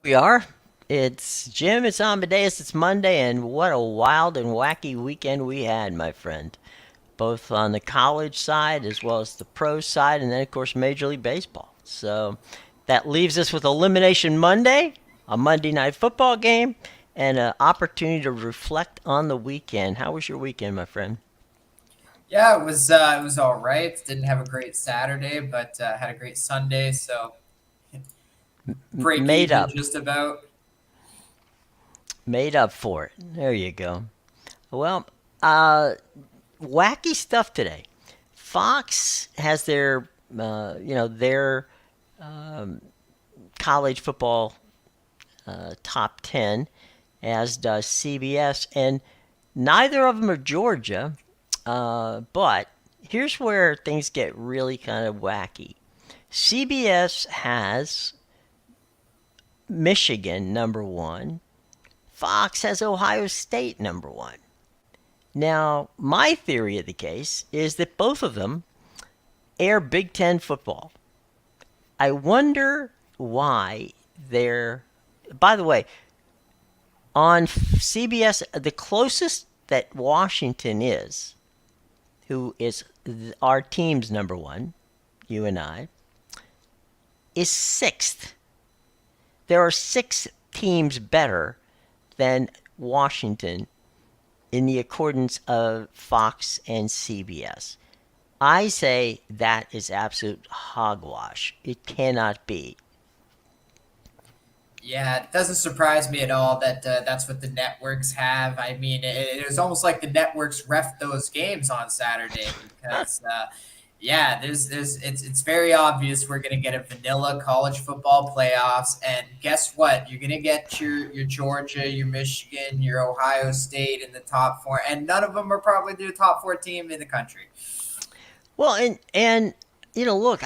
We are. It's Jim, it's Amedeus, it's Monday, and what a wild and wacky weekend we had, my friend. Both on the college side as well as the pro side, and then, of course, Major League Baseball. So that leaves us with Elimination Monday, a Monday night football game, and an opportunity to reflect on the weekend. How was your weekend, my friend? Yeah, it was all right. Didn't have a great Saturday, but had a great Sunday. So break Made even up. just about. Made up for it. There you go. Well, uh, wacky stuff today. Fox has their college football top 10, as does CBS, and neither of them are Georgia. But here's where things get really kind of wacky. CBS has Michigan number one. Fox has Ohio State number one. Now, my theory of the case is that both of them air Big Ten football. I wonder why they're. By the way, on CBS, the closest that Washington is, who is our team's number one, you and I, is sixth. There are six teams better than Washington in the accordance of Fox and CBS. I say that is absolute hogwash. It cannot be. Yeah, it doesn't surprise me at all that that's what the networks have. I mean, it was almost like the networks ref those games on Saturday because, yeah, it's very obvious we're gonna get a vanilla college football playoffs, and guess what? You're gonna get your Georgia, your Michigan, your Ohio State in the top four, and none of them are probably the top four team in the country. Well, and look,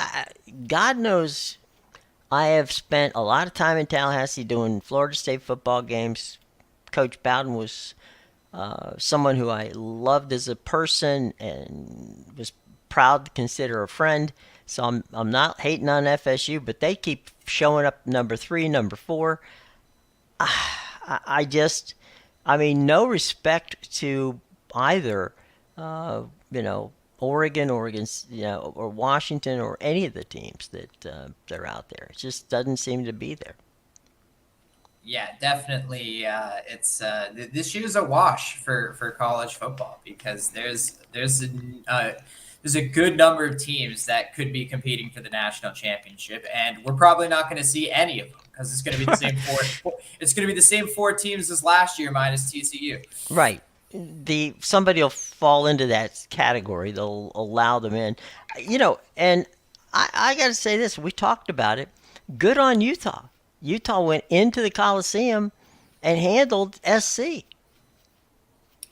God knows I have spent a lot of time in Tallahassee doing Florida State football games. Coach Bowden was someone who I loved as a person and was proud to consider a friend. So I'm not hating on FSU, but they keep showing up number three, number four. I just, I mean, no respect to either, uh, you know, Oregon, or Washington, or any of the teams that are out there. It just doesn't seem to be there. Yeah, definitely. This year's a wash for college football because there's a good number of teams that could be competing for the national championship, and we're probably not going to see any of them because it's going to be the same four. It's going to be the same four teams as last year minus TCU. Right. The somebody will fall into that category. They'll allow them in. And I got to say this. We talked about it. Good on Utah. Utah went into the Coliseum and handled SC.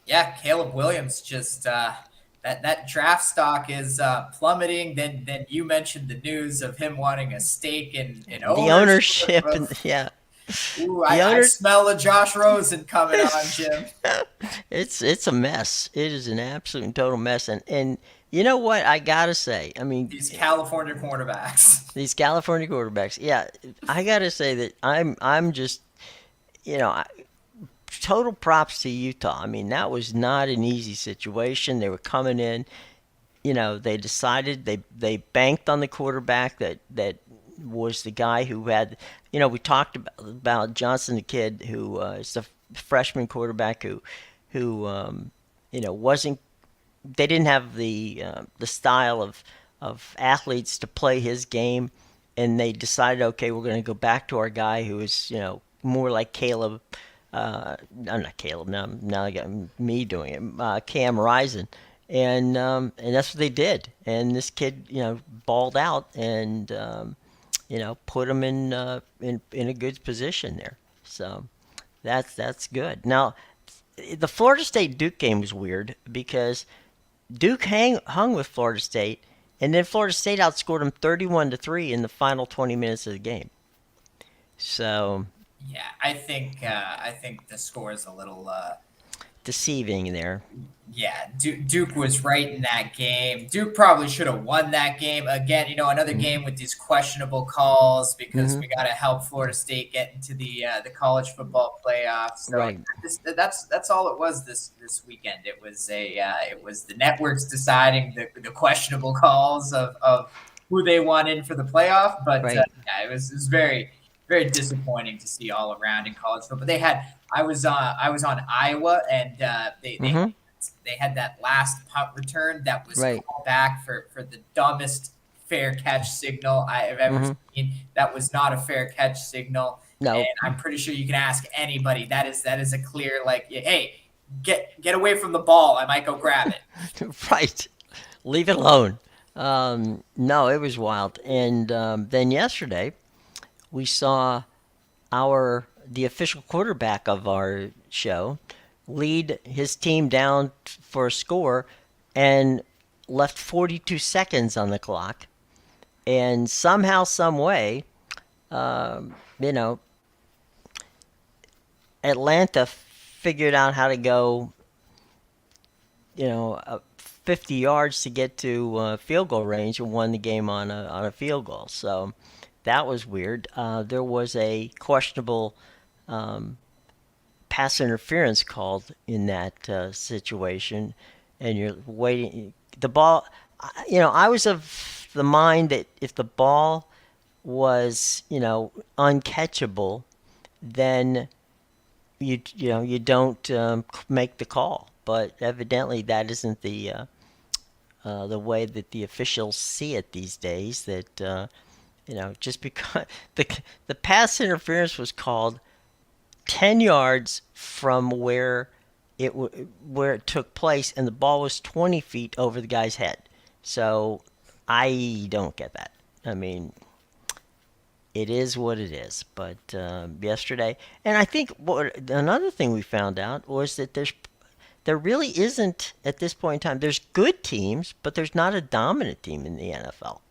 Yeah, Caleb Williams just that draft stock is plummeting. Then you mentioned the news of him wanting a stake in The ownership ownership and of. yeah, Ooh, the I owner. smell a Josh Rosen coming on, Jim. It's a mess. It is an absolute and total mess. And you know what I gotta say? I mean, These California cornerbacks. these California quarterbacks. Yeah, I gotta say that I'm just you know I, total props to Utah. I mean, that was not an easy situation. They were coming in. They decided they banked on the quarterback that was the guy who had. We talked about Johnson, the kid who is the freshman quarterback who wasn't. They didn't have the style of athletes to play his game, and they decided, okay, we're going to go back to our guy who is more like Caleb. I'm not Caleb now. Now I got me doing it. Cam Rising, and that's what they did. And this kid, balled out and put him in a good position there. So that's good. Now the Florida State Duke game was weird because Duke hung with Florida State, and then Florida State outscored them 31-3 in the final 20 minutes of the game. So Yeah, I think the score is a little deceiving there. Yeah, Duke was right in that game. Duke probably should have won that game. Again, another Mm-hmm. game with these questionable calls because Mm-hmm. we got to help Florida State get into the college football playoffs. So Right. that's all it was this weekend. It was the networks deciding the questionable calls of who they want in for the playoff. But Right. yeah, it was very disappointing to see all around in college football. They had I was on Iowa and Mm-hmm. they had that last punt return that was Right. called back for the dumbest fair catch signal I have ever Mm-hmm. seen. That was not a fair catch signal, and No. I'm pretty sure you can ask anybody. That is a clear like, hey, get away from the ball. I might go grab it. Right. Leave it alone. No, it was wild. And then yesterday we saw the official quarterback of our show lead his team down for a score and left 42 seconds on the clock, and somehow, some way, you know, Atlanta figured out how to go, 50 yards to get to field goal range and won the game on a field goal. So that was weird. There was a questionable pass interference called in that situation, and you're waiting. The ball, I was of the mind that if the ball was, uncatchable, then you don't make the call. But evidently, that isn't the way that the officials see it these days. That just because the the pass interference was called 10 yards from where it took place, and the ball was 20 feet over the guy's head. So I don't get that. I mean, it is what it is. But yesterday, and I think another thing we found out was that there really isn't at this point in time. There's good teams, but there's not a dominant team in the NFL.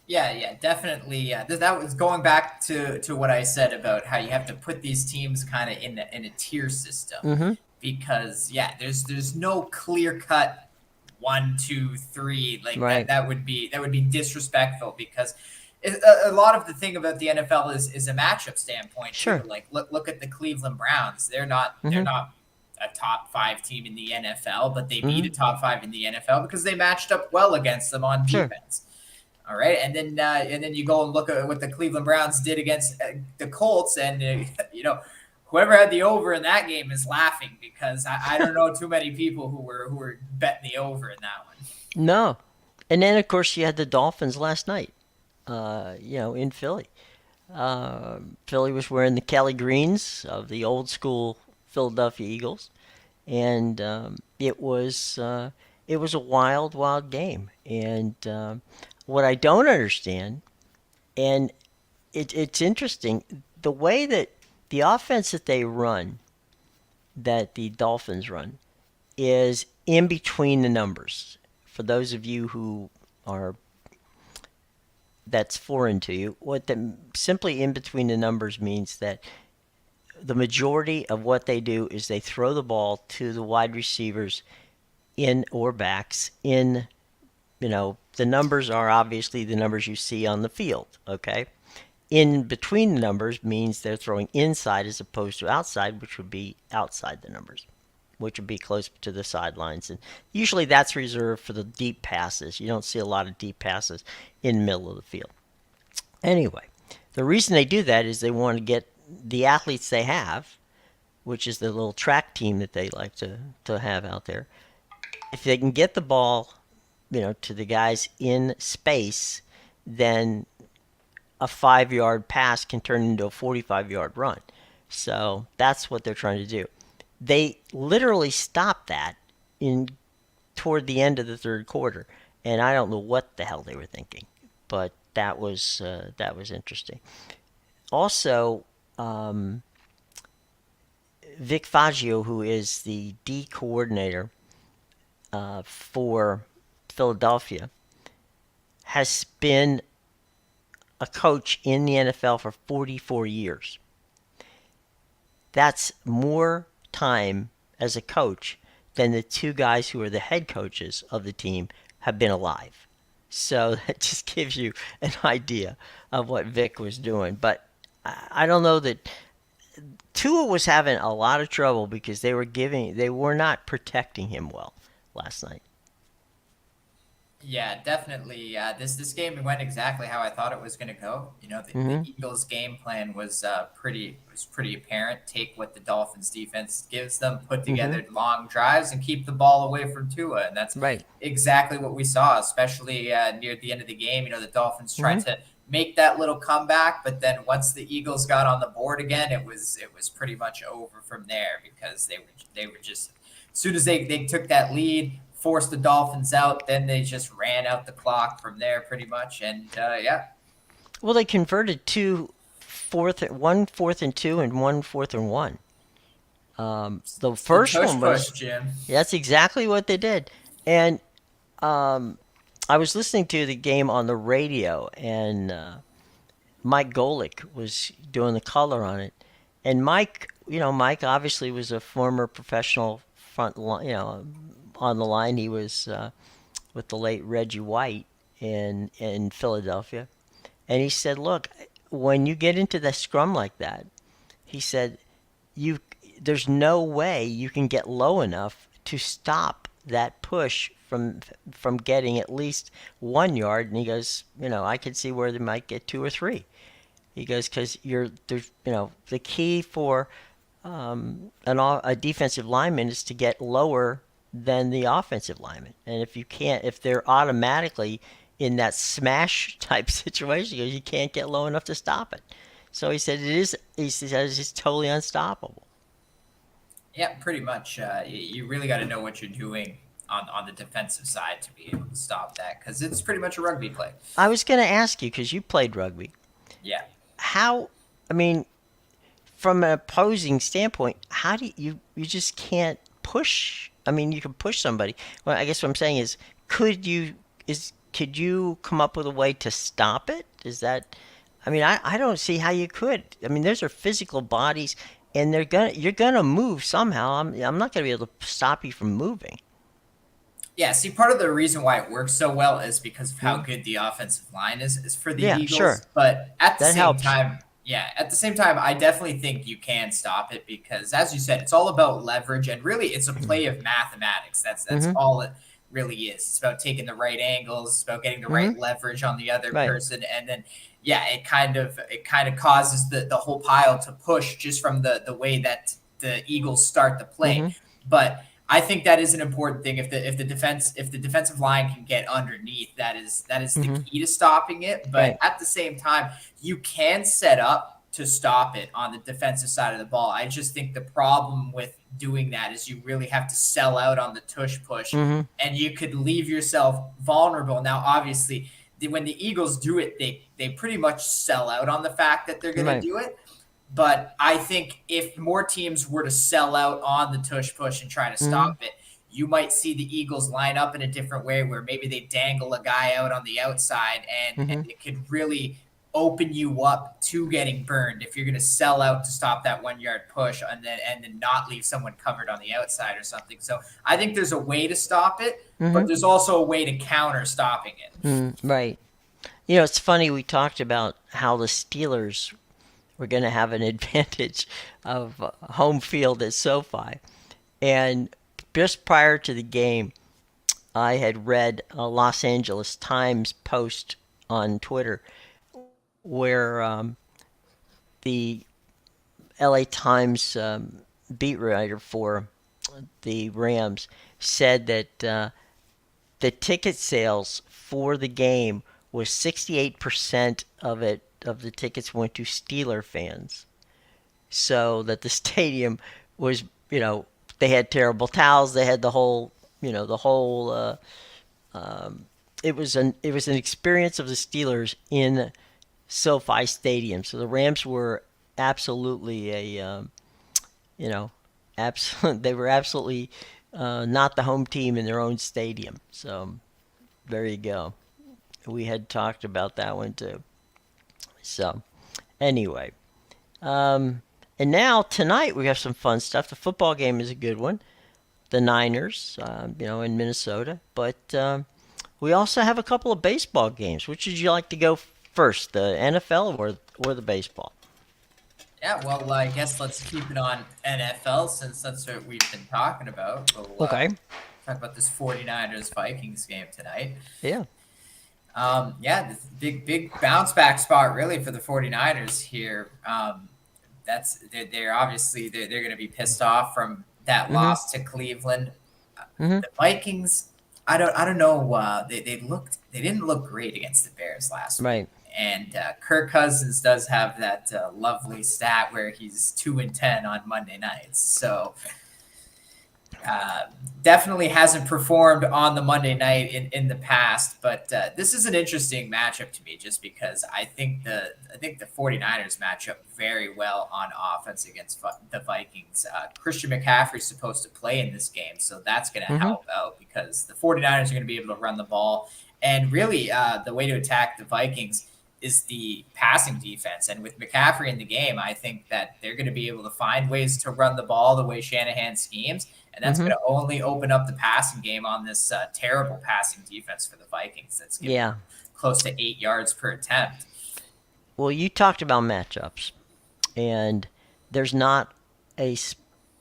Yeah, definitely. Yeah, that was going back to what I said about how you have to put these teams kind of in a tier system Mm-hmm. because yeah, there's no clear cut one, two, three like that. Right. That would be disrespectful because a lot of the thing about the NFL is a matchup standpoint too. Sure. Like look at the Cleveland Browns. They're Mm-hmm. not a top five team in the NFL, but they beat Mm-hmm. a top five in the NFL because they matched up well against them on Sure. defense. All right, and then you go and look at what the Cleveland Browns did against the Colts, and whoever had the over in that game is laughing because I don't know too many people who were betting the over in that one. No. And then, of course, you had the Dolphins last night, in Philly. Philly was wearing the Kelly Greens of the old school Philadelphia Eagles, and it was a wild, wild game. And what I don't understand, and it's interesting, the way that the offense that they run, that the Dolphins run, is in between the numbers. For those of you who are that's foreign to you, what the simply in between the numbers means that the majority of what they do is they throw the ball to the wide receivers in or backs in, the numbers are obviously the numbers you see on the field, okay? In between the numbers means they're throwing inside as opposed to outside, which would be outside the numbers, which would be close to the sidelines. And usually that's reserved for the deep passes. You don't see a lot of deep passes in the middle of the field. Anyway, the reason they do that is they want to get the athletes they have, which is the little track team that they like to have out there. If they can get the ball, to the guys in space, then a 5 yard pass can turn into a 45-yard run. So that's what they're trying to do. They literally stopped that in toward the end of the third quarter, and I don't know what the hell they were thinking, but that was interesting. Also, Vic Fangio, who is the D coordinator for Philadelphia, has been a coach in the NFL for 44 years. That's more time as a coach than the two guys who are the head coaches of the team have been alive. So that just gives you an idea of what Vic was doing. But I don't know that Tua was having a lot of trouble because they were not protecting him well last night. Yeah, definitely. This game went exactly how I thought it was going to go. You know, the Hmm. Eagles' game plan was pretty apparent. Take what the Dolphins' defense gives them, put Hmm. together long drives, and keep the ball away from Tua. And that's Right. exactly what we saw, especially near the end of the game. You know, the Dolphins Hmm. tried to make that little comeback, but then once the Eagles got on the board again, it was pretty much over from there because they were just as soon as they took that lead, forced the Dolphins out, then they just ran out the clock from there pretty much. And yeah, Well, they converted one fourth and two, and one fourth and one. The it's the first one tush was push, Jim. That's exactly what they did. And um, I was listening to the game on the radio, and Mike Golick was doing the color on it. And Mike obviously was a former professional front line, on the line. He was with the late Reggie White in Philadelphia. And he said, "Look, when you get into the scrum like that," he said, "you there's no way you can get low enough to stop that push from getting at least 1 yard." And he goes, "I could see where they might get two or three." He goes, "Because there's the key for a defensive lineman is to get lower than the offensive lineman, and if they're automatically in that smash type situation, you can't get low enough to stop it." So he said he says it's totally unstoppable. Yeah, pretty much. You really got to know what you're doing on the defensive side to be able to stop that because it's pretty much a rugby play. I was going to ask you because you played rugby. Yeah. How, I mean, from an opposing standpoint, how do you just can't push? I mean, you can push somebody. Well, I guess what I'm saying is, could you come up with a way to stop it? Is that, I mean, I don't see how you could. I mean, those are physical bodies, and you're gonna move somehow. I'm not gonna be able to stop you from moving. Yeah, see, part of the reason why it works so well is because of how Hmm. good the offensive line is for the Yeah, sure, Eagles. But at the that same helps. time, yeah, at the same time, I definitely think you can stop it because, as you said, it's all about leverage and really it's a play of mathematics. That's Hmm. all it really is. It's about taking the right angles, it's about getting the Hmm. right leverage on the other Right. person, and then yeah, it kind of causes the whole pile to push just from the way that the Eagles start the play. Hmm. But I think that is an important thing. If the defensive line can get underneath, that is the Hmm. key to stopping it. But Right. at the same time, you can set up to stop it on the defensive side of the ball. I just think the problem with doing that is you really have to sell out on the tush push, Hmm. and you could leave yourself vulnerable. Now, obviously, when the Eagles do it, they pretty much sell out on the fact that they're going to Right. do it. But I think if more teams were to sell out on the tush push and try to Hmm. stop it, you might see the Eagles line up in a different way where maybe they dangle a guy out on the outside and Hmm. it could really open you up to getting burned if you're going to sell out to stop that 1 yard push and then not leave someone covered on the outside or something. So I think there's a way to stop it, but Hmm. there's also a way to counter stopping it. Right. It's funny we talked about how the Steelers were going to have an advantage of home field at SoFi. And just prior to the game, I had read a Los Angeles Times post on Twitter where the LA Times beat writer for the Rams said that the ticket sales for the game was 68% of the tickets went to Steeler fans. So that the stadium was, they had terrible towels. They had the whole. It was an experience of the Steelers in SoFi Stadium. So the Rams were absolutely you know, they were absolutely not the home team in their own stadium. So there you go. We had talked about that one too. So anyway, and now tonight we have some fun stuff. The football game is a good one. the Niners, in Minnesota. But we also have a couple of baseball games. Which would you like to go first, the NFL or the baseball? Yeah, well, I guess let's keep it on NFL since that's what we've been talking about. We'll Okay. talk about this 49ers Vikings game tonight. Yeah. Yeah, this big bounce back spot really for the 49ers here. They're obviously they're going to be pissed off from that Mhm. loss to Cleveland. Mhm. The Vikings, I don't know. They didn't look great against the Bears last week, Right. and Kirk Cousins does have that lovely stat where he's 2-10 on Monday nights. So uh, definitely hasn't performed on the Monday night in the past, but this is an interesting matchup to me just because I think the 49ers match up very well on offense against the Vikings. Christian McCaffrey is supposed to play in this game, so that's going to Mhm. help out because the 49ers are going to be able to run the ball. And really, the way to attack the Vikings is the passing defense. And with McCaffrey in the game, I think that they're going to be able to find ways to run the ball the way Shanahan schemes, and that's going Mhm. to only open up the passing game on this terrible passing defense for the Vikings. That's giving Yeah. them close to 8 yards per attempt. Well, you talked about matchups, and there's not a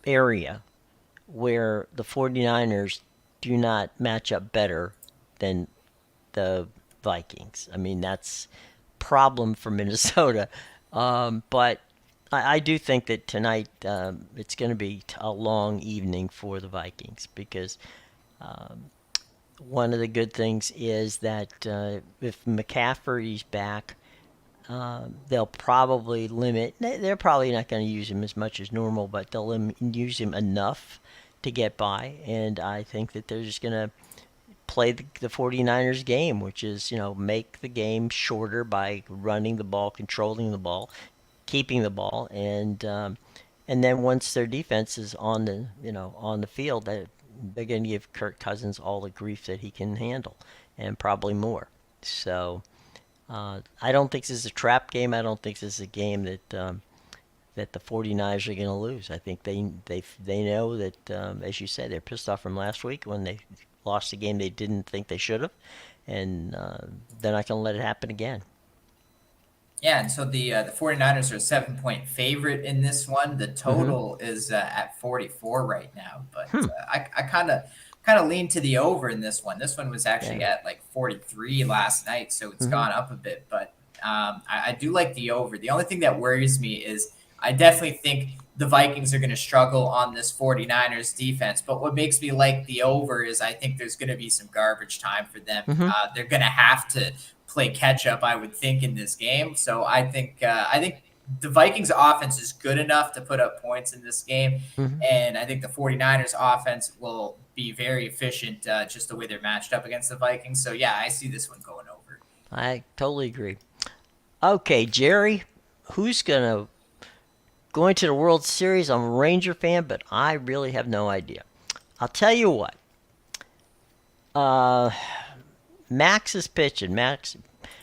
area where the 49ers do not match up better than the Vikings. I mean, that's problem for Minnesota. But I do think that tonight it's going to be a long evening for the Vikings because one of the good things is that if McCaffrey's back, they'll probably limit. They're probably not going to use him as much as normal, but they'll use him enough to get by. And I think that they're just going to play the 49ers game, which is, make the game shorter by running the ball, controlling the ball, keeping the ball, and then once their defense is on the field, they're going to give Kirk Cousins all the grief that he can handle, and probably more. So I don't think this is a trap game. I don't think this is a game that the 49ers are going to lose. I think they know that, as you said, they're pissed off from last week when they lost a game they didn't think they should have, and they're not going to let it happen again. Yeah, and so the 49ers are a 7-point favorite in this one. The Mm-hmm. total is at 44 right now, but Hmm. I kind of lean to the over in this one. This one was Yeah. actually at like 43 last night, so it's Mm-hmm. gone up a bit, but I do like the over. The only thing that worries me is I definitely think the Vikings are going to struggle on this 49ers defense, but what makes me like the over is I think there's going to be some garbage time for them. Mm-hmm. They're going to have to play catch up, I would think, in this game. So I think the Vikings offense is good enough to put up points in this game. Mm-hmm. And I think the 49ers offense will be very efficient just the way they're matched up against the Vikings. So yeah, I see this one going over. I totally agree. Okay, Jerry, who's going to the World Series? I'm a Ranger fan, but I really have no idea. I'll tell you what. Uh, Max is pitching. Max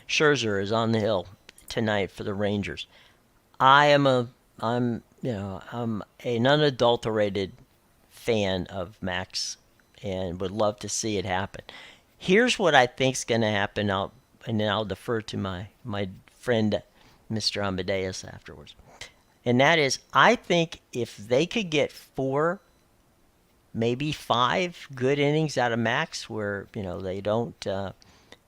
Scherzer is on the hill tonight for the Rangers. I am a I'm an unadulterated fan of Max and would love to see it happen. Here's what I think's going to happen. And then I'll defer to my friend Mr. Amedeus afterwards. And that is, I think if they could get four, maybe five good innings out of Max, where they don't,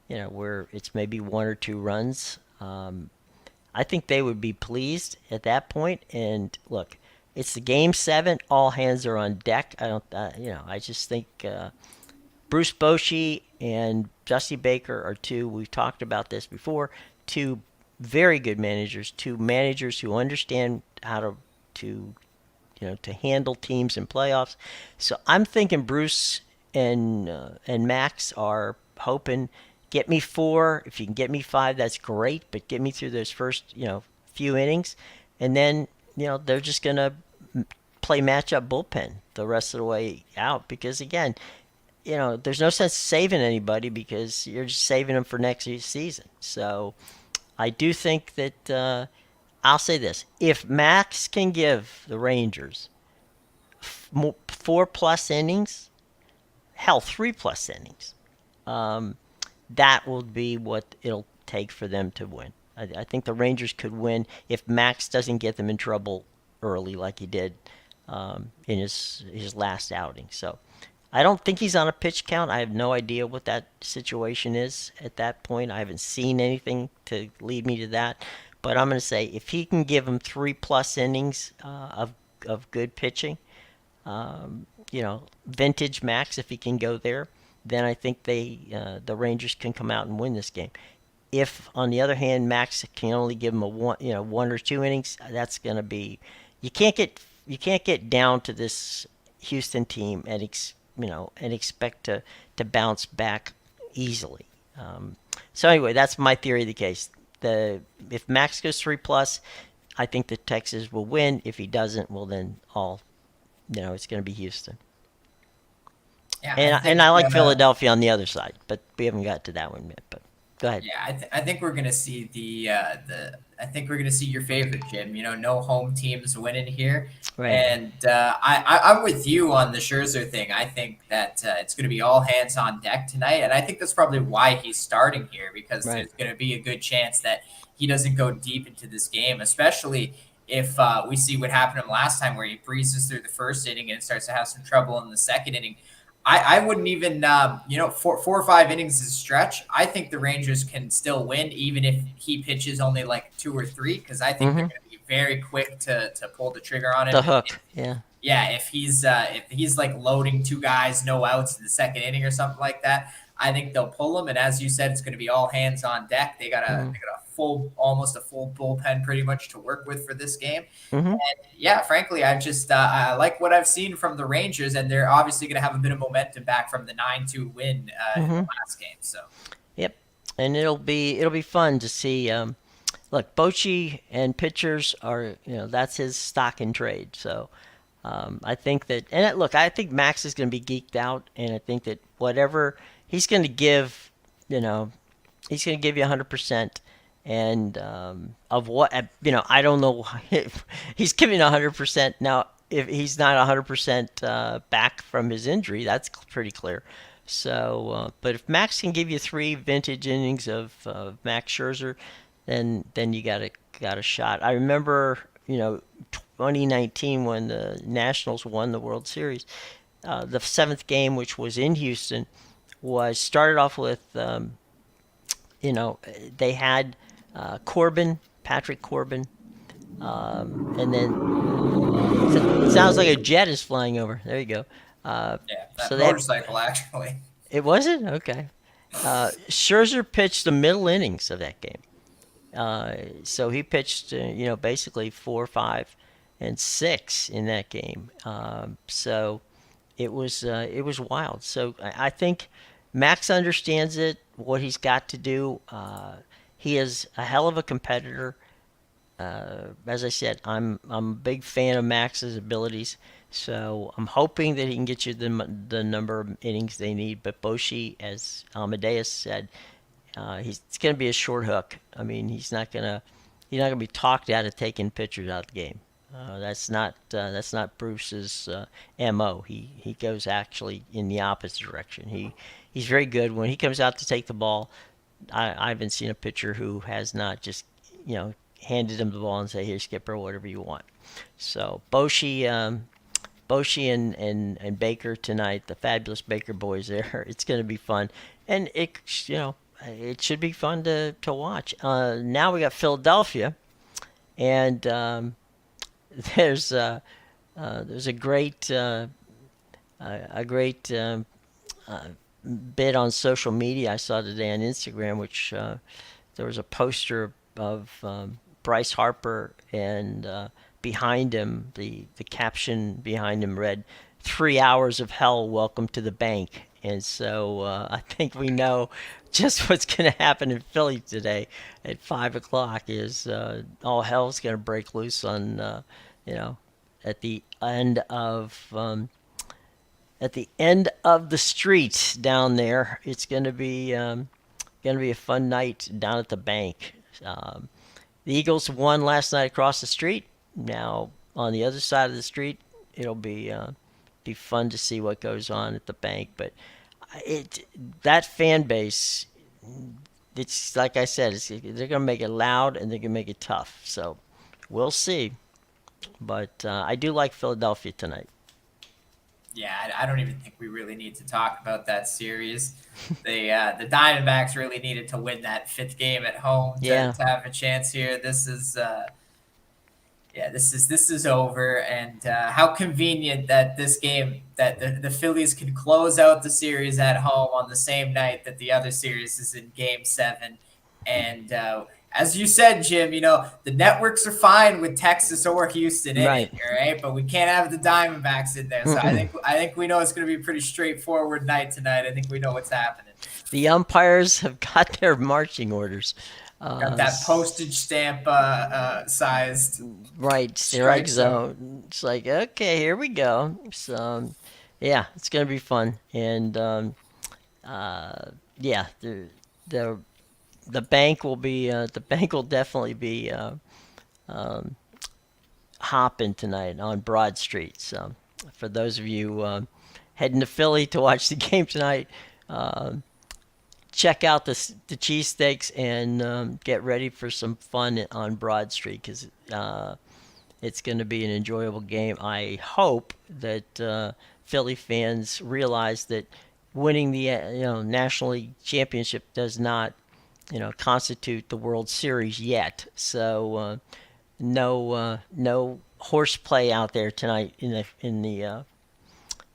where it's maybe one or two runs, I think they would be pleased at that point. And look, it's the game seven. All hands are on deck. I don't, I just think Bruce Bochy and Dusty Baker are two. We've talked about this before. Two very good managers. Two managers who understand how to handle teams in playoffs. So I'm thinking Bruce and Max are hoping, get me four. If you can get me five, that's great. But get me through those first few innings, and then they're just gonna play matchup bullpen the rest of the way out because again, there's no sense saving anybody because you're just saving them for next season. So I do think that I'll say this: if Max can give the Rangers 4+ innings, hell, 3+ innings. That will be what it'll take for them to win. I think the Rangers could win if Max doesn't get them in trouble early like he did in his last outing. So I don't think he's on a pitch count. I have no idea what that situation is at that point. I haven't seen anything to lead me to that. But I'm going to say if he can give him 3+ innings of good pitching, vintage Max, if he can go there, then I think the Rangers can come out and win this game. If, on the other hand, Max can only give him a one or two innings, that's going to be you can't get down to this Houston team and expect to bounce back easily. So anyway, that's my theory of the case. If Max goes 3+, I think the Texans will win. If he doesn't, well then it's going to be Houston. Yeah, And I like Philadelphia on the other side, but we haven't got to that one yet. But go ahead. Yeah, I think we're gonna see I think we're gonna see your favorite, Jim. No home teams winning here, Right. and I'm with you on the Scherzer thing. I think that it's gonna be all hands on deck tonight, and I think that's probably why he's starting here because Right. there's gonna be a good chance that he doesn't go deep into this game, especially if we see what happened to him last time, where he breezes through the first inning and starts to have some trouble in the second inning. I wouldn't even, 4 or 5 innings is a stretch. I think the Rangers can still win, even if he pitches only like 2 or 3, because I think they're going to be very quick to pull the trigger on him. The hook, yeah. Yeah, if he's like loading 2 guys, no outs in the second inning or something like that, I think they'll pull him. And as you said, it's going to be all hands on deck. They got a almost a full bullpen pretty much to work with for this game. And yeah, frankly, I like what I've seen from the Rangers, and they're obviously going to have a bit of momentum back from the 9-2 win in the last game. So yep, and it'll be fun to see. Look, Bochy and pitchers are that's his stock in trade. So I think that, and look, I think Max is going to be geeked out, and I think that whatever he's going to give, he's going to give you 100%. And of what I don't know if he's giving 100%. Now, if he's not 100% back from his injury, that's pretty clear. So, but if Max can give you 3 vintage innings of Max Scherzer, then you got a shot. I remember 2019 when the Nationals won the World Series. The 7th game, which was in Houston, was started off with they had Patrick Corbin, and then it sounds like a jet is flying over. There you go. yeah, that motorcycle actually. It wasn't? Okay. Scherzer pitched the middle innings of that game. So he pitched, basically 4, 5, and 6 in that game. So it was wild. So I think Max understands it, what he's got to do. He is a hell of a competitor. As I said, I'm a big fan of Max's abilities, so I'm hoping that he can get you the number of innings they need. But Bochy, as Amedeus said, it's going to be a short hook. I mean, he's not going to be talked out of taking pitchers out of the game. That's not Bruce's MO. He goes actually in the opposite direction. He's very good when he comes out to take the ball. I haven't seen a pitcher who has not just handed him the ball and say, "Here, Skipper, whatever you want." So Bochy and Baker tonight, the fabulous Baker boys there. It's going to be fun, and it should be fun to watch. Now we got Philadelphia, and there's a great bit on social media I saw today on Instagram, which there was a poster of Bryce Harper, and behind him, the caption behind him read, "3 hours of hell, welcome to the bank." And so I think we know just what's going to happen in Philly today at 5 o'clock is all hell's going to break loose on, at the end of the street down there. It's going to be a fun night down at the bank. The Eagles won last night across the street. Now on the other side of the street, it'll be be fun to see what goes on at the bank. But it that fan base, it's like I said, they're gonna make it loud and they're gonna make it tough. So we'll see. But I do like Philadelphia tonight. Yeah, I don't even think we really need to talk about that series. The Diamondbacks really needed to win that fifth game at home Yeah, to have a chance here. This is yeah, this is over, and how convenient that this game that the Phillies can close out the series at home on the same night that the other series is in Game 7. And as you said, Jim, the networks are fine with Texas or Houston in it, right. all right, but we can't have the Diamondbacks in there. So I think we know it's going to be a pretty straightforward night tonight. I think we know what's happening. The umpires have got their marching orders. Got that postage stamp sized Right, strike strike zone. zone. It's like, okay, here we go. So, yeah, it's gonna be fun, and yeah, the the bank will be the bank will definitely be hopping tonight on Broad Street. So, for those of you heading to Philly to watch the game tonight, uh, check out the cheesesteaks and get ready for some fun on Broad Street because it's going to be an enjoyable game. I hope that Philly fans realize that winning the National League championship does not constitute the World Series yet. So no horseplay out there tonight in the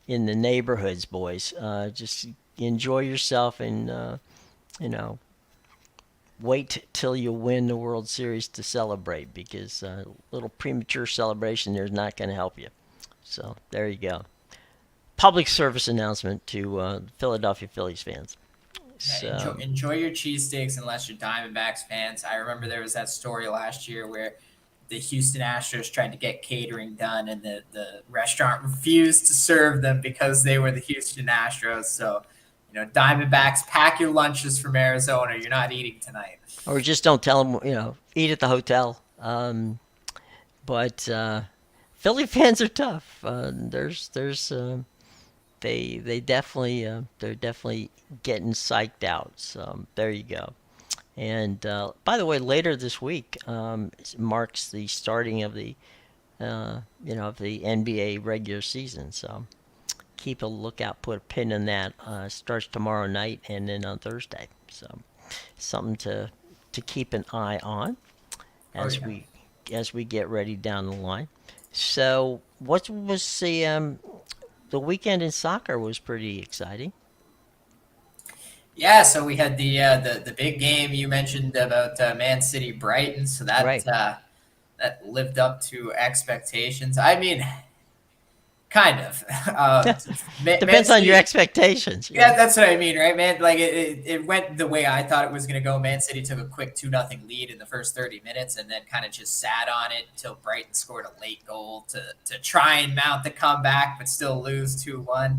neighborhoods, boys. Just enjoy yourself and you know wait till you win the World Series to celebrate because a little premature celebration there is not going to help you. So there you go. Public service announcement to Philadelphia Phillies fans. Yeah, So enjoy your cheesesteaks unless you're Diamondbacks fans. I remember there was that story last year where the Houston Astros tried to get catering done and the restaurant refused to serve them because they were the Houston Astros. So, Diamondbacks, pack your lunches from Arizona. You're not eating tonight. or just don't tell them eat at the hotel. But Philly fans are tough. There's they definitely they're definitely getting psyched out. So there you go. And by the way, later this week marks the starting of the of the NBA regular season. So keep a lookout, put a pin in that. Starts tomorrow night and then on Thursday. So something to keep an eye on Oh, as yeah. we get ready down the line. So what was the weekend in soccer was pretty exciting. Yeah, so we had the big game you mentioned about Man City Brighton, so that Right. that lived up to expectations. I mean, kind of. Man Depends on your City. expectations. Yeah, that's what I mean, right, man? Like it went the way I thought it was going to go. Man City took a quick 2-0 lead in the first 30 minutes and then kind of just sat on it until Brighton scored a late goal to try and mount the comeback, but still lose 2-1.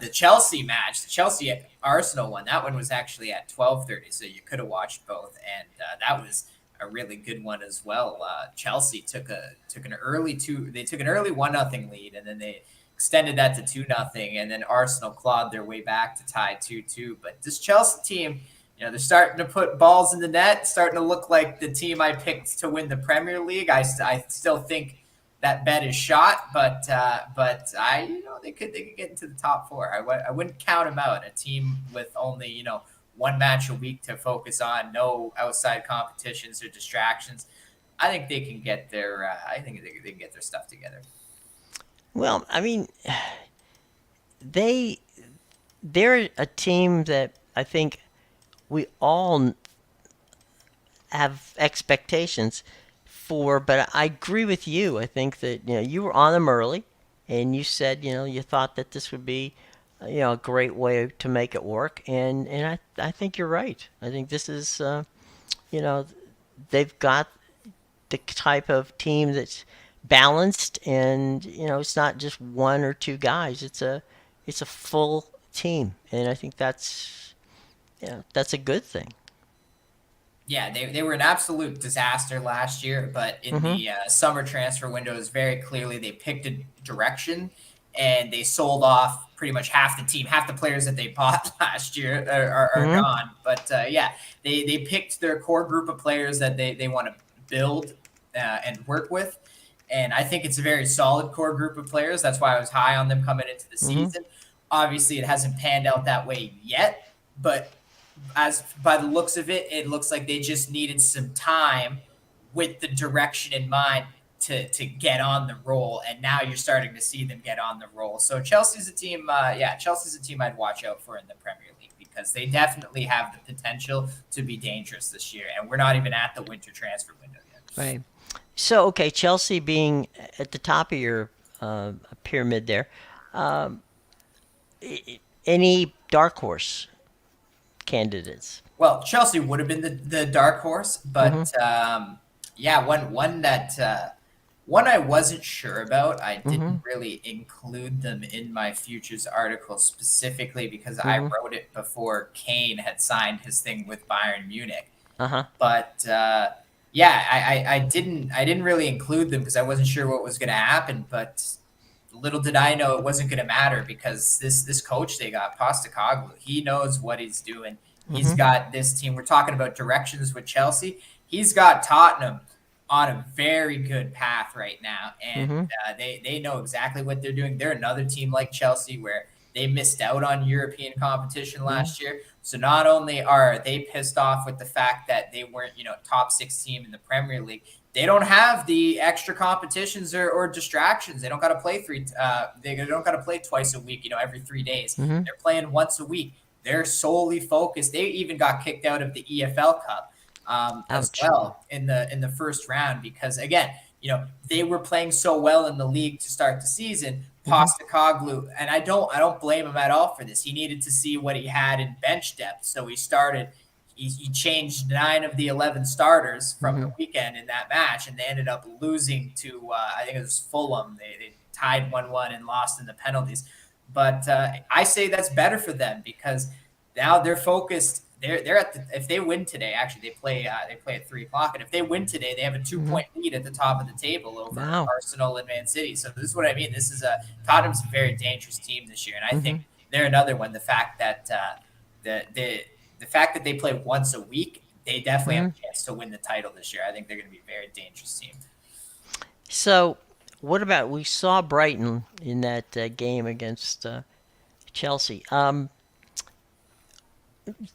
The Chelsea match, the Chelsea Arsenal one, that one was actually at 12:30, so you could have watched both, and that was a really good one as well. Chelsea took an early 1-0 lead, and then they extended that to 2-0, and then Arsenal clawed their way back to tie 2-2. But this Chelsea team, they're starting to put balls in the net, starting to look like the team I picked to win the Premier League. I still think that bet is shot, but they could get into the top four. I wouldn't count them out. A team with only one match a week to focus on, no outside competitions or distractions. I think they can get their they can get their stuff together. Well, I mean, they they're a team that I think we all have expectations for, but I agree with you. I think that you were on them early, and you said you thought that this would be a great way to make it work, and I think you're right. I think this is you know they've got the type of team that's balanced, and it's not just one or two guys. It's a full team, and I think that's a good thing. Yeah, they were an absolute disaster last year, but in Hmm. the summer transfer windows, very clearly they picked a direction and they sold off pretty much half the team. Half the players that they bought last year are Mm-hmm. gone. But yeah, they picked their core group of players that they want to build and work with. And I think it's a very solid core group of players. That's why I was high on them coming into the Mm-hmm. season. Obviously, it hasn't panned out that way yet, but as by the looks of it, it looks like they just needed some time with the direction in mind to get on the roll, and now you're starting to see them get on the roll. So Chelsea's a team, yeah, Chelsea's a team I'd watch out for in the Premier League because they definitely have the potential to be dangerous this year, and we're not even at the winter transfer window yet. Right. So, okay, Chelsea being at the top of your pyramid there, um, any dark horse candidates? Well, Chelsea would have been the dark horse, Mm-hmm. but yeah, one I wasn't sure about. I Mm-hmm. didn't really include them in my futures article specifically because I Mm-hmm. wrote it before Kane had signed his thing with Bayern Munich. Uh-huh. But yeah, I didn't really include them because I wasn't sure what was going to happen. But little did I know it wasn't going to matter because this coach they got, Postacoglu, he knows what he's doing. He's Mm-hmm. got this team. We're talking about directions with Chelsea. He's got Tottenham on a very good path right now, and Mm-hmm. they know exactly what they're doing. They're another team like Chelsea where they missed out on European competition Mm-hmm. last year. So not only are they pissed off with the fact that they weren't, top six team in the Premier League, they don't have the extra competitions or distractions. They don't got to play they don't got to play twice a week, every 3 days. Mm-hmm. They're playing once a week. They're solely focused. They even got kicked out of the EFL Cup as Ouch. well in the first round because again, they were playing so well in the league to start the season. Mm-hmm. Postacoglu, and I don't blame him at all for this. He needed to see what he had in bench depth, so he started. He changed 9 of the 11 starters from Mm-hmm. the weekend in that match, and they ended up losing to I think it was Fulham. They tied 1-1 and lost in the penalties. But I say that's better for them because now they're focused. They're at if they win today, actually they play at 3 o'clock, and if they win today, they have a two Mm-hmm. point lead at the top of the table over Wow. Arsenal and Man City. So this is what I mean. This is Tottenham's a very dangerous team this year, and I Mm-hmm. think they're another one. The fact that the fact that they play once a week, they definitely have Mm-hmm. a chance to win the title this year. I think they're going to be a very dangerous team. So, what about we saw Brighton in that game against Chelsea?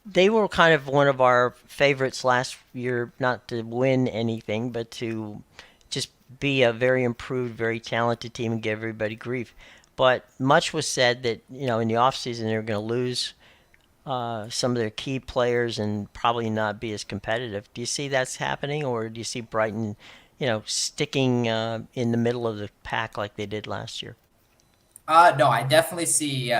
They were kind of one of our favorites last year, not to win anything, but to just be a very improved, very talented team and give everybody grief. But much was said that in the offseason they were going to lose some of their key players and probably not be as competitive. Do you see that's happening, or do you see Brighton, sticking in the middle of the pack like they did last year? No, I definitely see.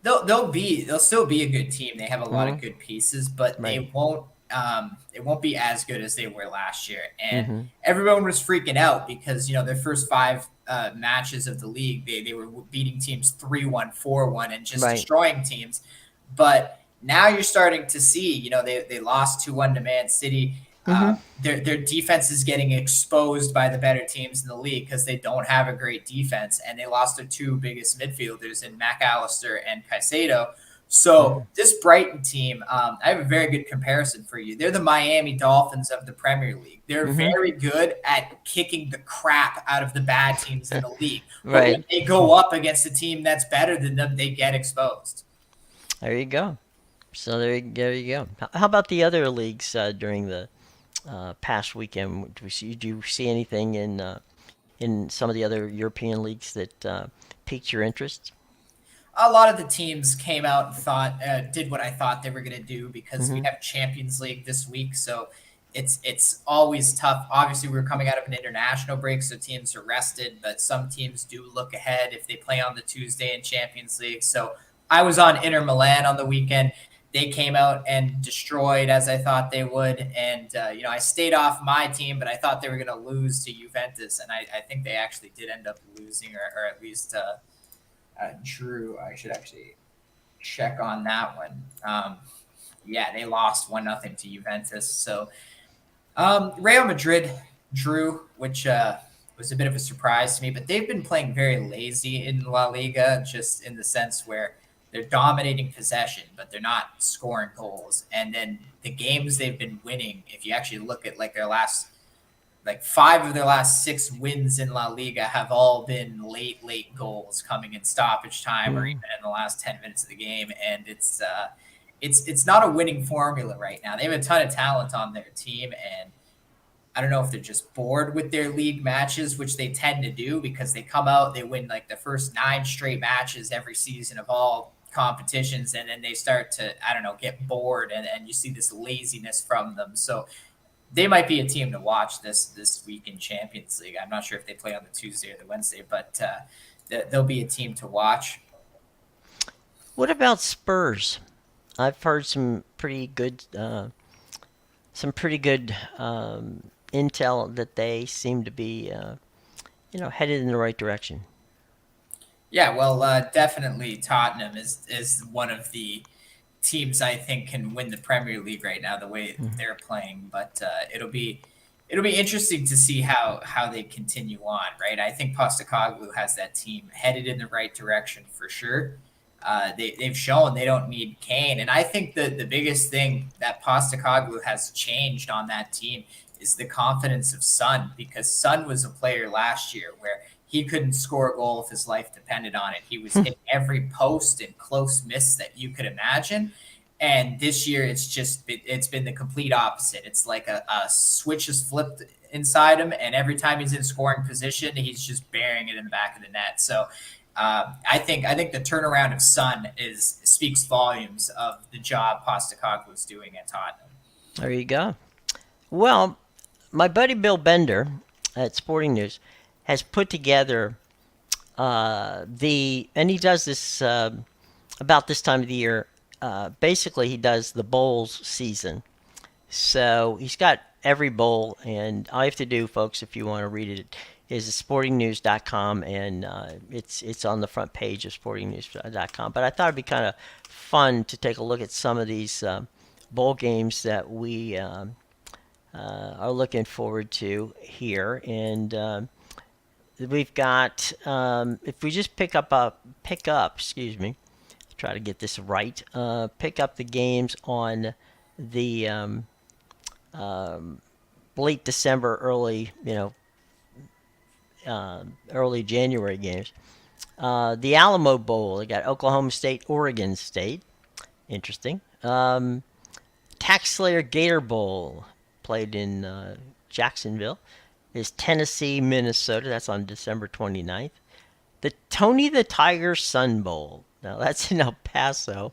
They'll still be a good team. They have a lot of Mm-hmm. good pieces, but Right. they won't be as good as they were last year. And Mm-hmm. everyone was freaking out because their first five matches of the league, they were beating teams 3-1, 4-1, and just Right. destroying teams. But now you're starting to see, they lost 2-1 to Man City. Mm-hmm. Their defense is getting exposed by the better teams in the league because they don't have a great defense, and they lost their two biggest midfielders in McAllister and Caicedo. Mm-hmm. So this Brighton team, I have a very good comparison for you. They're the Miami Dolphins of the Premier League. They're Mm-hmm. very good at kicking the crap out of the bad teams in the league, but when Right. they go up against a team that's better than them, they get exposed. There you go. So there you go. How about the other leagues during the past weekend? Do you see anything in some of the other European leagues that piqued your interest? A lot of the teams came out and did what I thought they were going to do because we Mm-hmm. have Champions League this week, so it's always tough. Obviously, we're coming out of an international break, so teams are rested, but some teams do look ahead if they play on the Tuesday in Champions League. So I was on Inter Milan on the weekend. They came out and destroyed as I thought they would, and I stayed off my team, but I thought they were going to lose to Juventus, and I think they actually did end up losing, or at least. Drew, I should actually check on that one. Yeah, they lost 1-0 to Juventus. So Real Madrid drew, which was a bit of a surprise to me. But they've been playing very lazy in La Liga, just in the sense where they're dominating possession, but they're not scoring goals. And then the games they've been winning, if you actually look at like their last, like 5 of their last 6 wins in La Liga have all been late goals coming in stoppage time or even in the last 10 minutes of the game. And it's not a winning formula right now. They have a ton of talent on their team, and I don't know if they're just bored with their league matches, which they tend to do because they come out, they win like the first 9 straight matches every season of all competitions, and then they start to, I don't know, get bored, and you see this laziness from them. So they might be a team to watch this week in Champions League. I'm not sure if they play on the Tuesday or the Wednesday, but they'll be a team to watch. What about Spurs? I've heard some pretty good intel that they seem to be, headed in the right direction. Yeah, well, definitely Tottenham is one of the teams I think can win the Premier League right now the way they're playing. But it'll be interesting to see how they continue on. Right, I think Postecoglou has that team headed in the right direction for sure. They've shown they don't need Kane, and I think the biggest thing that Postecoglou has changed on that team is the confidence of Son, because Son was a player last year where he couldn't score a goal if his life depended on it. He was hitting every post and close miss that you could imagine. And this year, it's been the complete opposite. It's like a switch is flipped inside him, and every time he's in scoring position, he's just burying it in the back of the net. So I think the turnaround of Son speaks volumes of the job Postecoglou is doing at Tottenham. There you go. Well, my buddy Bill Bender at Sporting News has put together and he does this about this time of the year. Basically, he does the bowls season. So he's got every bowl, and all you have to do, folks, if you want to read it, is sportingnews.com, and it's on the front page of sportingnews.com. But I thought it'd be kind of fun to take a look at some of these bowl games that we are looking forward to here. And we've got, if we just pick up, excuse me, try to get this right, pick up the games on the late December, early January games. The Alamo Bowl, they got Oklahoma State, Oregon State. Interesting. Tax Slayer Gator Bowl, played in Jacksonville, is Tennessee, Minnesota. That's on December 29th. The Tony the Tiger Sun Bowl. Now, that's in El Paso.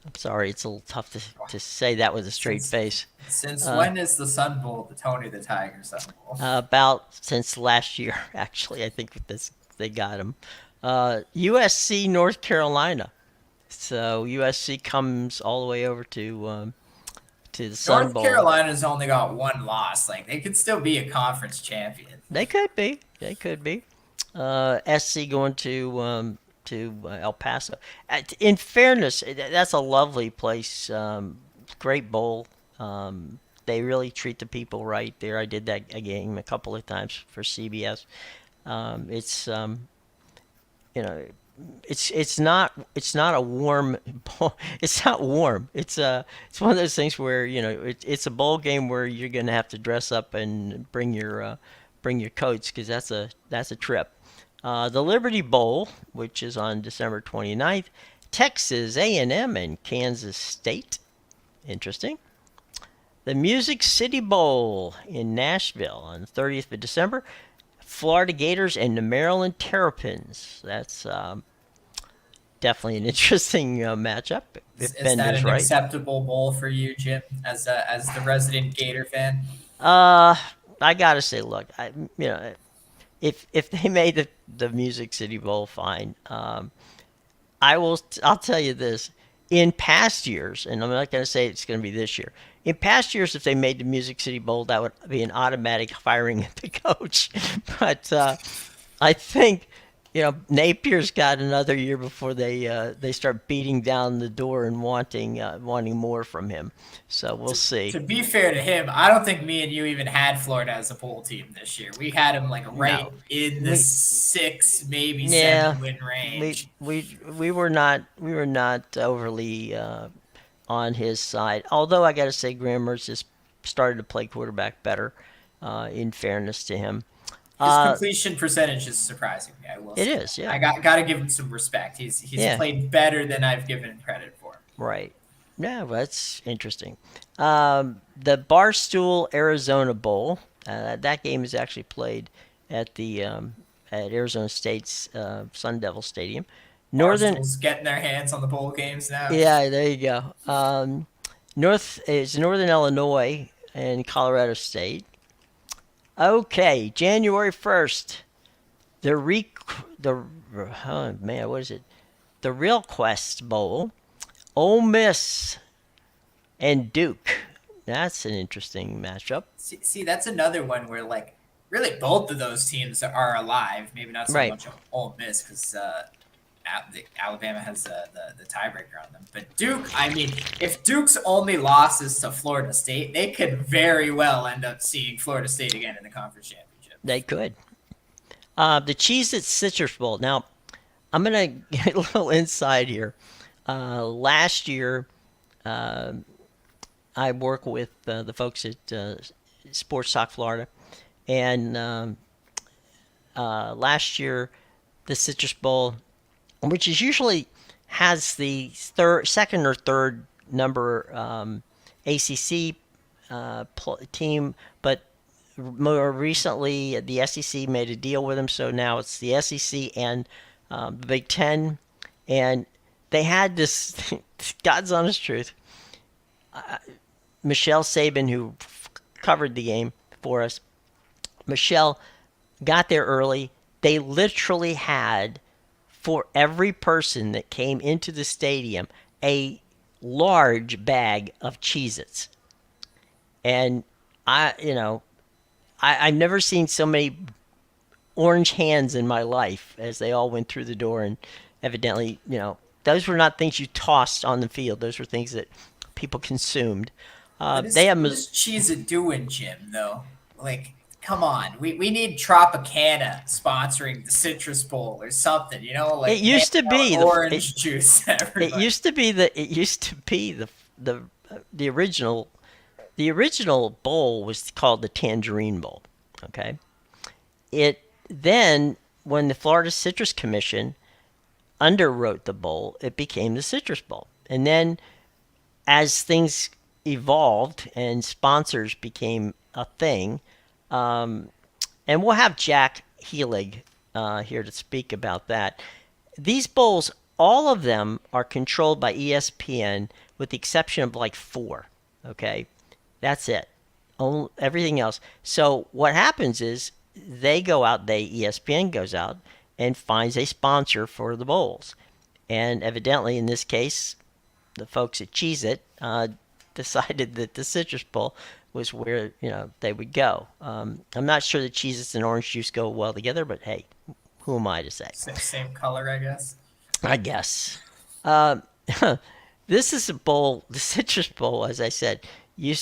I'm sorry, it's a little tough to say that with a straight face. Since when is the Sun Bowl the Tony the Tiger Sun Bowl? About since last year, actually. I think they got him. USC, North Carolina. So USC comes all the way over to the Sun Bowl. North Carolina's only got 1 loss. Like, they could still be a conference champion. They could be. SC going to El Paso. In fairness, that's a lovely place. Great bowl. They really treat the people right there. I did that game a couple of times for CBS. It's it's not a warm bowl. It's not warm. It's one of those things where it's a bowl game where you're gonna have to dress up and bring your coats, because that's a trip. The Liberty Bowl, which is on December 29th, Texas A&M and Kansas State. Interesting. The Music City Bowl in Nashville on the 30th of December, Florida Gators and the Maryland Terrapins. That's definitely an interesting matchup. Is that an acceptable bowl for you, Jim, as the resident Gator fan? I gotta say, look, if they made the Music City Bowl, fine. I'll tell you this. In past years, and I'm not going to say it's going to be this year. In past years, if they made the Music City Bowl, that would be an automatic firing of the coach. But I think Napier's got another year before they start beating down the door and wanting more from him. So we'll see. To be fair to him, I don't think me and you even had Florida as a bowl team this year. We had him like right No, in the we 6, maybe yeah 7 win we range. we were not overly on his side. Although I got to say, Graham Mertz just started to play quarterback better. In fairness to him, His uh, completion percentage is surprising me. I will it say is, that. I yeah, got to give him some respect. He's yeah, played better than I've given him credit for. right. Yeah, well, that's interesting. The Barstool Arizona Bowl. That game is actually played at the at Arizona State's Sun Devil Stadium. Northern, Barstool's getting their hands on the bowl games now. yeah, there you go. North is Northern Illinois and Colorado State. Okay, January 1st. The re the oh man, what is it? The Real Quest Bowl. Ole Miss and Duke. That's an interesting matchup. See, that's another one where like really both of those teams are alive. Maybe not so Right. much Ole Miss because Alabama has the tiebreaker on them. But Duke, I mean, if Duke's only loss is to Florida State, they could very well end up seeing Florida State again in the conference championship. They could. The Cheez-It Citrus Bowl. Now, I'm going to get a little inside here. Last year, I work with the folks at Sports Talk Florida, and last year, the Citrus Bowl, which is usually has the second or third number ACC team, but more recently the SEC made a deal with them, so now it's the SEC and the Big Ten, and they had this God's honest truth. Michelle Sabin, who covered the game for us, Michelle got there early. They literally had, for every person that came into the stadium, a large bag of Cheez-Its. And I've never seen so many orange hands in my life as they all went through the door. And evidently, those were not things you tossed on the field. Those were things that people consumed. They have What is Cheez It doing, Jim, though? Like, come on. We need Tropicana sponsoring the Citrus Bowl or something, it like hand used to out be orange juice to it everybody. used to be the the original bowl was called the Tangerine Bowl. Okay, it then when the Florida Citrus Commission underwrote the bowl, it became the Citrus Bowl, and then as things evolved and sponsors became a thing, and we'll have Jack Heelig here to speak about that. These bowls, all of them are controlled by ESPN, with the exception of like four. Okay, that's it. Everything else. So what happens is they go out. ESPN goes out and finds a sponsor for the bowls, and evidently in this case, the folks at Cheez It decided that the Citrus Bowl was where they would go. I'm not sure that Cheez Its and orange juice go well together, but hey, who am I to say? Same color, I guess. I guess. Uh, this is a bowl, the Citrus Bowl, as I said. You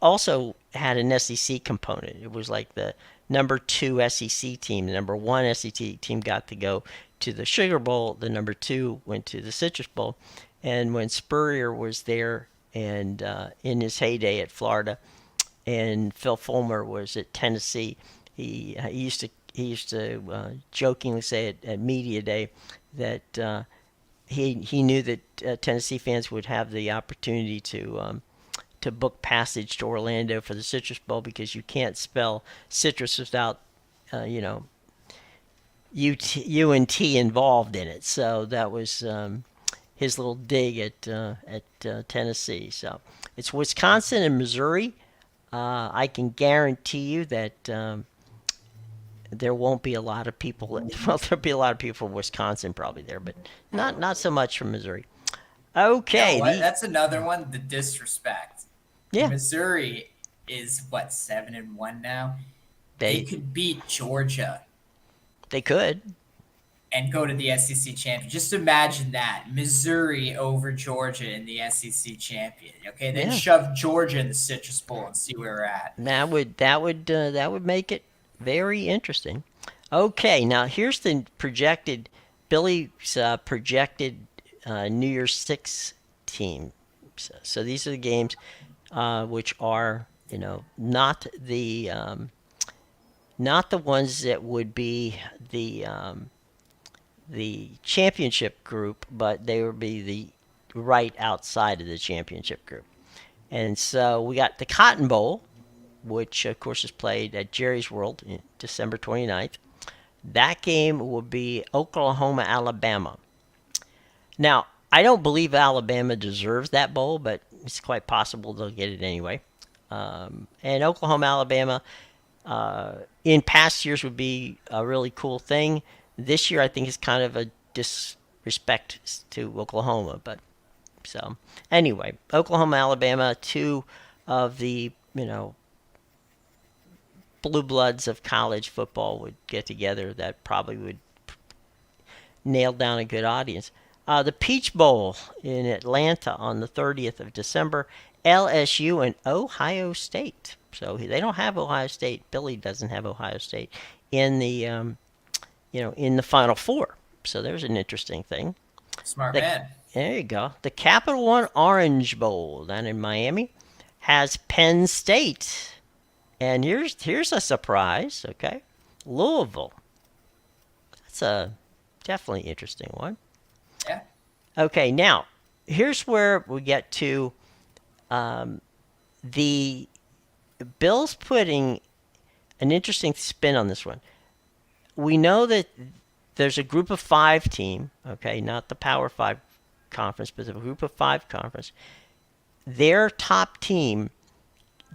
also had an SEC component. It was like the number two SEC team. The number one SEC team got to go to the Sugar Bowl. The number two went to the Citrus Bowl. And when Spurrier was there and in his heyday at Florida, and Phil Fulmer was at Tennessee, he used to jokingly say at media day that he knew that Tennessee fans would have the opportunity to book passage to Orlando for the Citrus Bowl because you can't spell citrus without U and T involved in it. So that was his little dig at Tennessee. So it's Wisconsin and Missouri. I can guarantee you that there won't be a lot of people. Well, there'll be a lot of people from Wisconsin probably there, but not so much from Missouri. Okay, What? That's another one. The disrespect. yeah, Missouri is what 7-1 now. They they could beat Georgia, they could. and go to the SEC champion. Just imagine that. Missouri over Georgia in the SEC champion. Okay, then Yeah, shove Georgia in the Citrus Bowl and see where we're at. that would make it very interesting. Okay, now here's the projected Billy's projected New Year's Six team. So these are the games which are not the ones that would be the championship group, but they would be the right outside of the championship group. And so we got the Cotton Bowl, which of course is played at Jerry's World in December 29th. That game will be Oklahoma, Alabama. Now, I don't believe Alabama deserves that bowl, but it's quite possible they'll get it anyway. And Oklahoma, Alabama, in past years would be a really cool thing. This year, I think is kind of a disrespect to Oklahoma. But so anyway, Oklahoma, Alabama, two of the blue bloods of college football would get together. That probably would nail down a good audience. The Peach Bowl in Atlanta on the 30th of December. LSU and Ohio State. So they don't have Ohio State. Billy doesn't have Ohio State in the in the Final Four. So there's an interesting thing. Smart man. There you go. The Capital One Orange Bowl down in Miami has Penn State, and here's a surprise. Okay, Louisville. That's a definitely interesting one. Yeah. Okay, now here's where we get to the Bills putting an interesting spin on this one. We know that there's a group of 5 team, okay, not the Power 5 conference, but the group of 5 conference. Their top team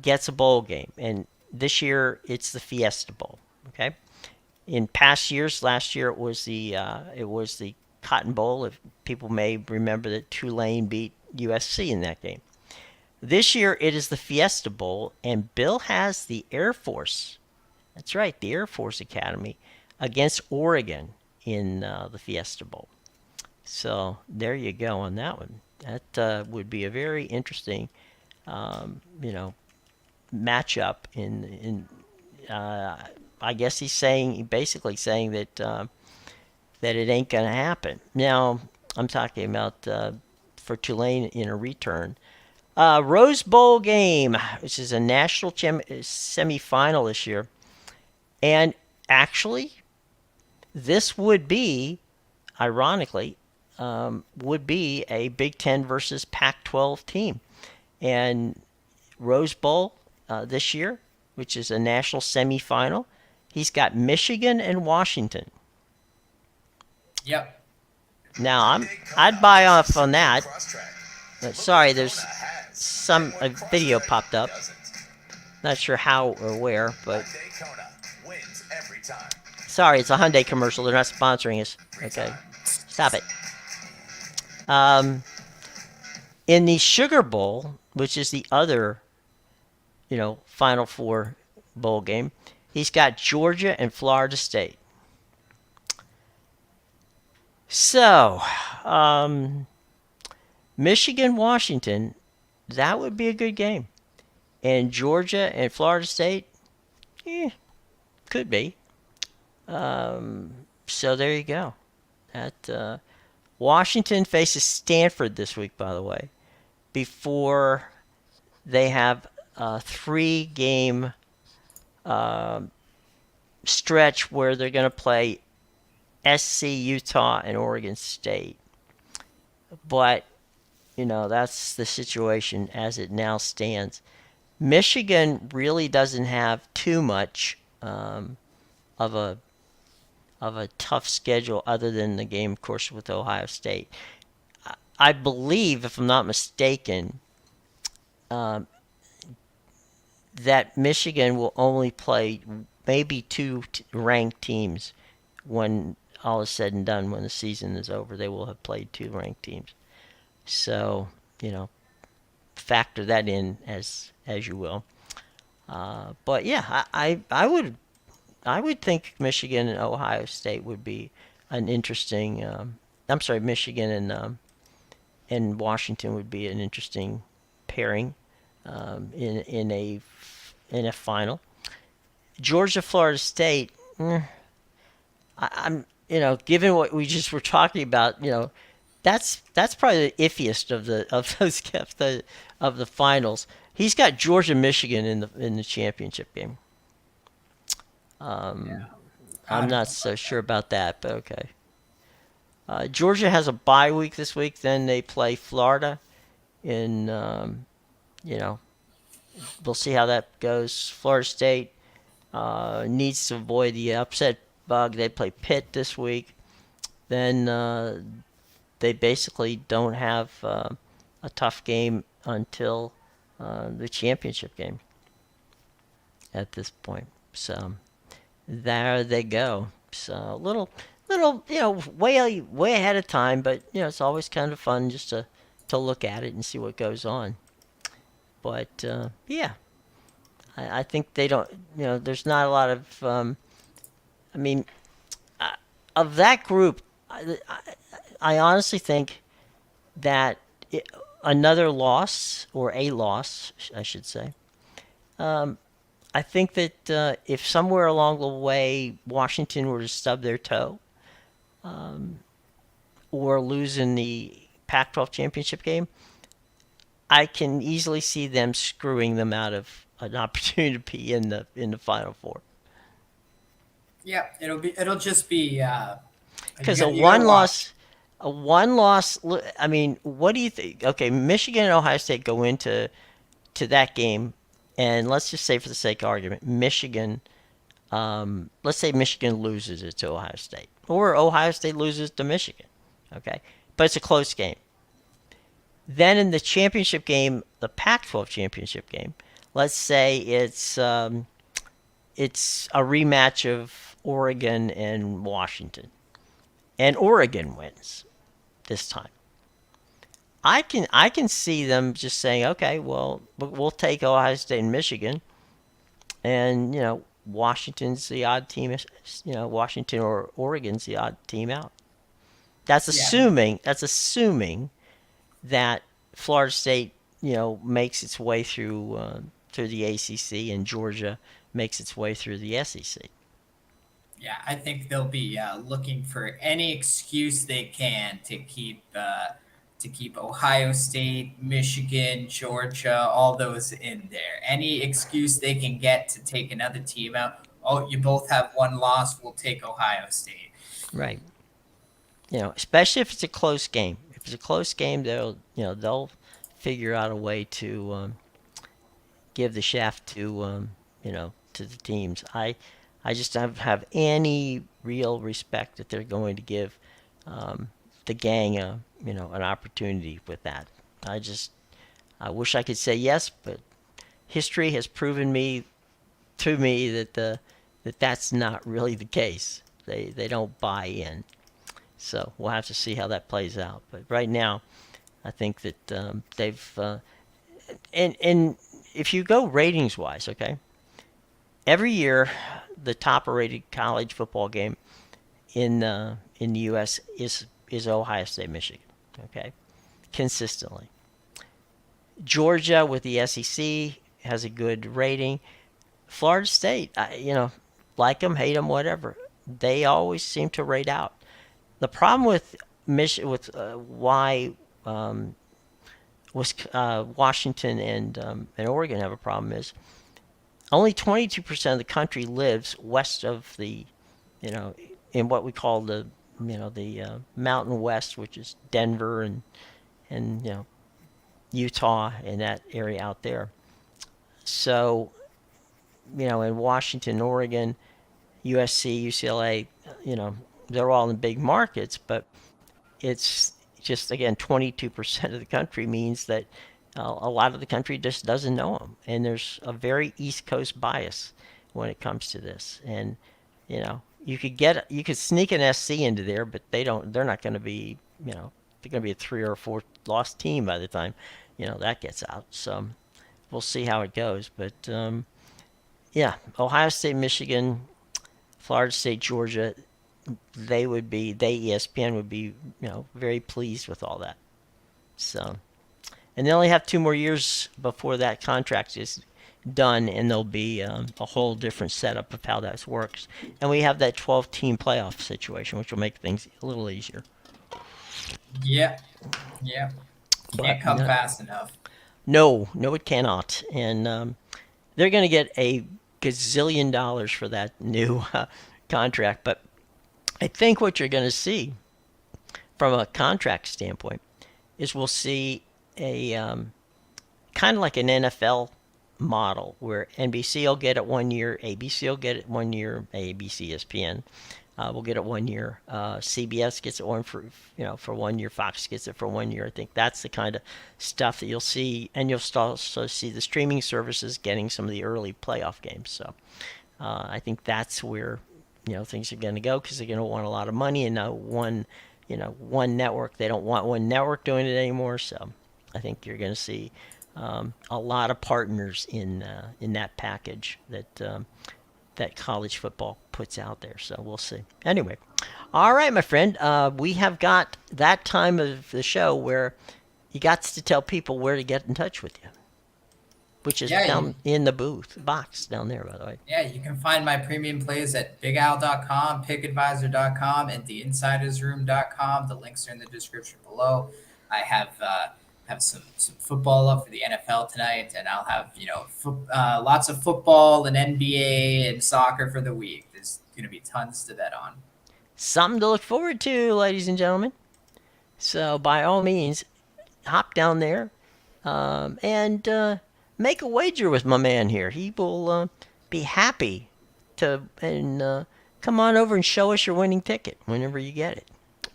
gets a bowl game, and this year it's the Fiesta Bowl, okay? In past years, last year it was the Cotton Bowl. If people may remember that Tulane beat USC in that game. This year it is the Fiesta Bowl, and Bill has the Air Force. That's right, the Air Force Academy against Oregon in the Fiesta Bowl. So there you go on that one. That would be a very interesting, matchup. I guess he's basically saying that that it ain't gonna happen. Now I'm talking about for Tulane in a return. Rose Bowl game, which is a national semifinal this year. And actually, this would be, ironically, would be a Big Ten versus Pac-12 team. And Rose Bowl this year, which is a national semifinal, he's got Michigan and Washington. Yep. Now, I'd buy off on that. Sorry, there's a video popped up. Not sure how or where, but sorry, it's a Hyundai commercial. They're not sponsoring us. Okay, stop it. In the Sugar Bowl, which is the other, Final Four bowl game, he's got Georgia and Florida State. So, Michigan, Washington, that would be a good game. And Georgia and Florida State, could be. So there you go. Washington faces Stanford this week, by the way, before they have a 3-game stretch where they're going to play SC, Utah, and Oregon State. But, that's the situation as it now stands. Michigan really doesn't have too much of a tough schedule other than the game, of course, with Ohio State. I believe, if I'm not mistaken, that Michigan will only play maybe 2 ranked teams when all is said and done. When the season is over, they will have played 2 ranked teams. So, factor that in as you will. But yeah, I would think Michigan and Ohio State would be an interesting. I'm sorry, Michigan and Washington would be an interesting pairing in a final. Georgia, Florida State. I'm given what we just were talking about, that's probably the iffiest of those of the finals. He's got Georgia, Michigan in the championship game. Yeah. I'm I don't not know so about sure that. about that, but okay. Georgia has a bye week this week. Then they play Florida in. You know, we'll see how that goes. Florida State needs to avoid the upset bug. They play Pitt this week. Then they basically don't have a tough game until the championship game at this point. So there they go. So little, way ahead of time, but it's always kind of fun just to look at it and see what goes on. But yeah, I think they don't. There's not a lot of. I mean, uh, of that group, I honestly think that another loss or a loss, I should say. Um, I think that if somewhere along the way Washington were to stub their toe or lose in the Pac-12 championship game, I can easily see them screwing them out of an opportunity to be in the Final Four. Yeah, it'll just be Because you got to watch. a one loss. I mean, what do you think? Okay, Michigan and Ohio State go into that game, and let's just say for the sake of argument, Michigan. Let's say Michigan loses it to Ohio State, or Ohio State loses to Michigan. Okay, but it's a close game. Then in the championship game, the Pac-12 championship game, let's say it's a rematch of Oregon and Washington, and Oregon wins this time. I can see them just saying, okay, well, we'll take Ohio State and Michigan, and Washington's the odd team. Washington or Oregon's the odd team out. That's Yeah, assuming. That's assuming that Florida State, makes its way through the ACC, and Georgia makes its way through the SEC. yeah, I think they'll be looking for any excuse they can to keep Ohio State, Michigan, Georgia, all those in there. Any excuse they can get to take another team out. Oh, you both have one loss. We'll take Ohio State. Right. Especially if it's a close game. If it's a close game, they'll figure out a way to give the shaft to the teams. I just don't have any real respect that they're going to give the gang an opportunity with that. I wish I could say yes, but history has proven to me that that's not really the case. They don't buy in. So we'll have to see how that plays out. But right now, I think that they've and if you go ratings wise, okay, every year the top rated college football game in the U.S. is Ohio State, Michigan, okay, consistently. Georgia with the SEC has a good rating. Florida State, like them, hate them, whatever, they always seem to rate out. The problem with why was Washington and Oregon have a problem is only 22% of the country lives west of in what we call the Mountain West, which is Denver and Utah and that area out there. So in Washington, Oregon, USC, UCLA, they're all in big markets, but it's just, again, 22% of the country means that a lot of the country just doesn't know them, and there's a very East Coast bias when it comes to this. And you could sneak an SC into there, but they're not going to be they're going to be a 3 or 4 loss team by the time that gets out. So we'll see how it goes. But yeah, Ohio State, Michigan, Florida State, Georgia, ESPN would be, very pleased with all that. So, and they only have 2 more years before that contract is done, and there'll be a whole different setup of how that works. And we have that 12-team playoff situation, which will make things a little easier. Yeah, yeah. But Can't come fast enough. no, no, it cannot. And they're going to get a gazillion dollars for that new contract. But I think what you're going to see from a contract standpoint is we'll see a kind of like an NFL model where NBC will get it 1 year, ABC will get it 1 year, ABC, ESPN will get it 1 year, CBS gets it for 1 year, Fox gets it for 1 year. I think that's the kind of stuff that you'll see, and you'll also see the streaming services getting some of the early playoff games. So I think that's where things are going to go because they're going to want a lot of money and not one network. They don't want one network doing it anymore. So I think you're going to see a lot of partners in that package that college football puts out there. So we'll see. Anyway, all right, my friend, we have got that time of the show where you got to tell people where to get in touch with you, which is down in the box down there, by the way. Yeah, you can find my premium plays at bigowl.com, pickadvisor.com, and theinsidersroom.com. The links are in the description below. I have some football up for the NFL tonight, and I'll have lots of football and NBA and soccer for the week. There's going to be tons to bet on. Something to look forward to, ladies and gentlemen. So by all means, hop down there and make a wager with my man here. He will be happy to come on over and show us your winning ticket whenever you get it.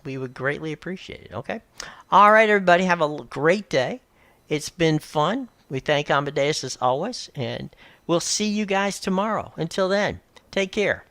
We would greatly appreciate it, okay? All right, everybody, have a great day. It's been fun. We thank Amedeus as always, and we'll see you guys tomorrow. Until then, take care.